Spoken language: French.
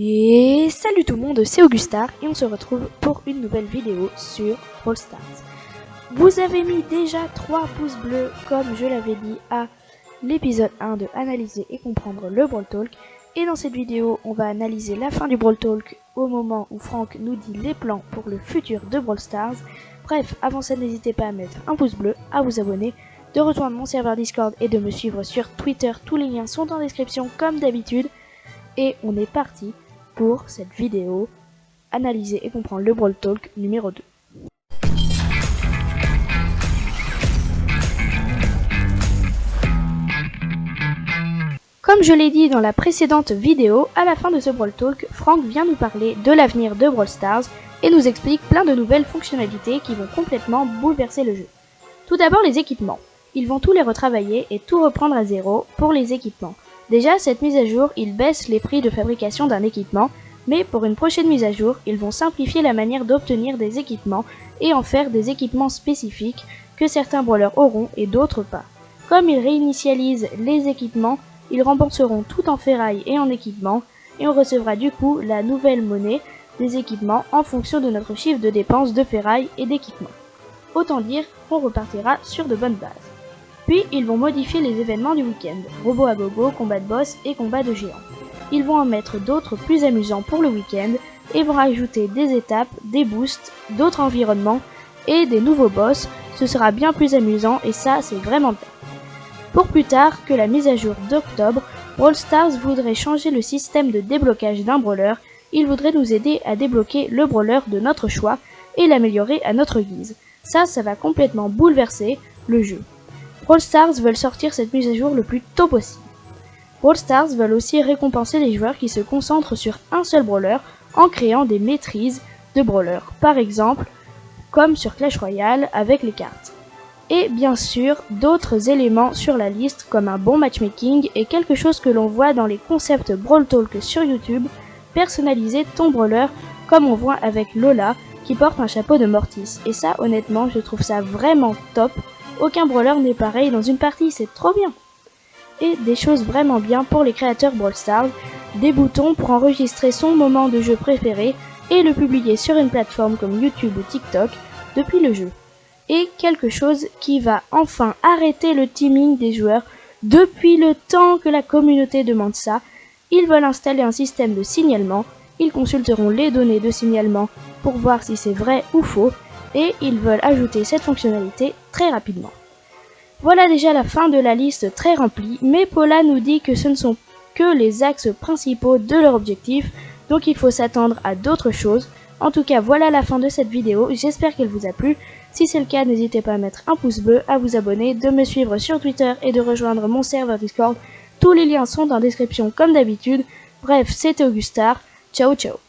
Et salut tout le monde, c'est Augustar et on se retrouve pour une nouvelle vidéo sur Brawl Stars. Vous avez mis déjà 3 pouces bleus comme je l'avais dit à l'épisode 1 de analyser et comprendre le Brawl Talk. Et dans cette vidéo, on va analyser la fin du Brawl Talk au moment où Franck nous dit les plans pour le futur de Brawl Stars. Bref, avant ça, n'hésitez pas à mettre un pouce bleu, à vous abonner, de rejoindre mon serveur Discord et de me suivre sur Twitter. Tous les liens sont en description comme d'habitude. Et on est parti pour cette vidéo, analyser et comprendre le Brawl Talk numéro 2. Comme je l'ai dit dans la précédente vidéo, à la fin de ce Brawl Talk, Franck vient nous parler de l'avenir de Brawl Stars et nous explique plein de nouvelles fonctionnalités qui vont complètement bouleverser le jeu. Tout d'abord les équipements. Ils vont tous les retravailler et tout reprendre à zéro pour les équipements. Déjà, cette mise à jour, ils baissent les prix de fabrication d'un équipement, mais pour une prochaine mise à jour, ils vont simplifier la manière d'obtenir des équipements et en faire des équipements spécifiques que certains brawlers auront et d'autres pas. Comme ils réinitialisent les équipements, ils rembourseront tout en ferraille et en équipement, et on recevra du coup la nouvelle monnaie des équipements en fonction de notre chiffre de dépenses de ferraille et d'équipement. Autant dire qu'on repartira sur de bonnes bases. Puis, ils vont modifier les événements du week-end, robots à gogo, combat de boss et combat de géants. Ils vont en mettre d'autres plus amusants pour le week-end et vont rajouter des étapes, des boosts, d'autres environnements et des nouveaux boss. Ce sera bien plus amusant et ça, c'est vraiment bien. Pour plus tard que la mise à jour d'octobre, Brawl Stars voudrait changer le système de déblocage d'un brawler. Il voudrait nous aider à débloquer le brawler de notre choix et l'améliorer à notre guise. Ça va complètement bouleverser le jeu. Brawl Stars veulent sortir cette mise à jour le plus tôt possible. Brawl Stars veulent aussi récompenser les joueurs qui se concentrent sur un seul brawler en créant des maîtrises de brawler, par exemple comme sur Clash Royale avec les cartes. Et bien sûr d'autres éléments sur la liste comme un bon matchmaking et quelque chose que l'on voit dans les concepts Brawl Talk sur YouTube, personnaliser ton brawler comme on voit avec Lola qui porte un chapeau de Mortis. Et ça honnêtement je trouve ça vraiment top. Aucun brawler n'est pareil dans une partie, c'est trop bien. Et des choses vraiment bien pour les créateurs Brawl Stars, des boutons pour enregistrer son moment de jeu préféré et le publier sur une plateforme comme YouTube ou TikTok depuis le jeu. Et quelque chose qui va enfin arrêter le teaming des joueurs depuis le temps que la communauté demande ça. Ils veulent installer un système de signalement, ils consulteront les données de signalement pour voir si c'est vrai ou faux. Et ils veulent ajouter cette fonctionnalité très rapidement. Voilà déjà la fin de la liste très remplie, mais Paula nous dit que ce ne sont que les axes principaux de leur objectif, donc il faut s'attendre à d'autres choses. En tout cas, voilà la fin de cette vidéo, j'espère qu'elle vous a plu. Si c'est le cas, n'hésitez pas à mettre un pouce bleu, à vous abonner, de me suivre sur Twitter et de rejoindre mon serveur Discord. Tous les liens sont en description comme d'habitude. Bref, c'était Augustar, ciao ciao.